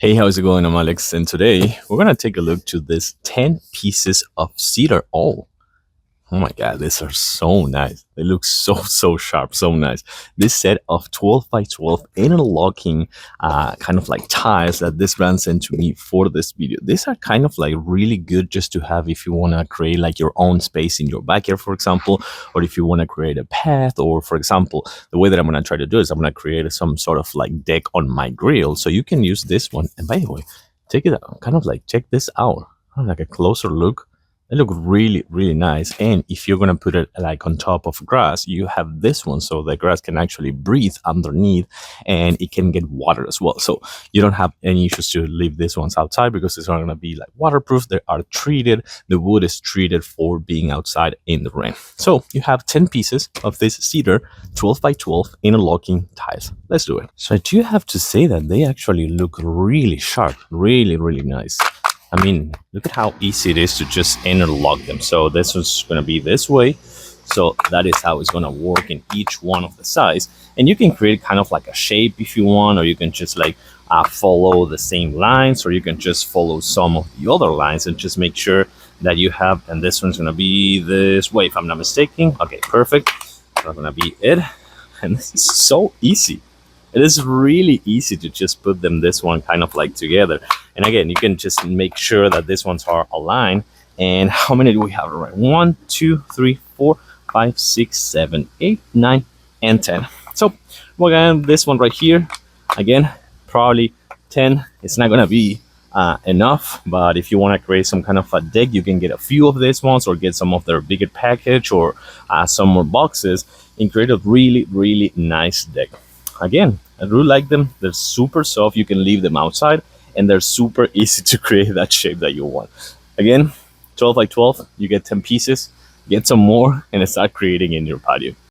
Hey, how's it going? I'm Alex, and today we're gonna take a look to this 10 pieces of cedar. Oh my god, these are so nice. They look so sharp, so nice. This set of 12 by 12 interlocking kind of like tiles that this brand sent to me for this video. These are kind of like really good just to have if you want to create like your own space in your backyard, for example, or if you want to create a path, or for example, the way that I'm going to try to do is I'm going to create some sort of like deck on my grill. So you can use this one. And by the way, take it out, kind of like check this out. Like a closer look. They look really nice. And if you're gonna put it like on top of grass, you have this one so the grass can actually breathe underneath and it can get water as well. So you don't have any issues to leave these ones outside because it's not gonna be like waterproof. They are treated. The wood is treated for being outside in the rain. So you have 10 pieces of this cedar 12 by 12 interlocking tiles. Let's do it. So I do have to say that they actually look really sharp, really nice. I mean, look at how easy it is to just interlock them. So this is going to be this way. So that is how it's going to work in each one of the sides. And you can create kind of like a shape if you want, or you can just like follow the same lines, or you can just follow some of the other lines and just make sure that you have, and this one's going to be this way, if I'm not mistaken. Okay, perfect. That's going to be it. And this is so easy. It is really easy to just put them this one kind of like together. And again, you can just make sure that these ones are aligned. And how many do we have? Right, 1, 2, 3, 4, 5, 6, 7, 8, 9, and 10. So we're gonna this one right here. Again, probably 10. It's not gonna be enough, but if you want to create some kind of a deck, you can get a few of these ones or get some of their bigger package or some more boxes and create a really nice deck. Again, I really like them. They're super soft. You can leave them outside and they're super easy to create that shape that you want. Again, 12 by 12, you get 10 pieces, get some more and start creating in your patio.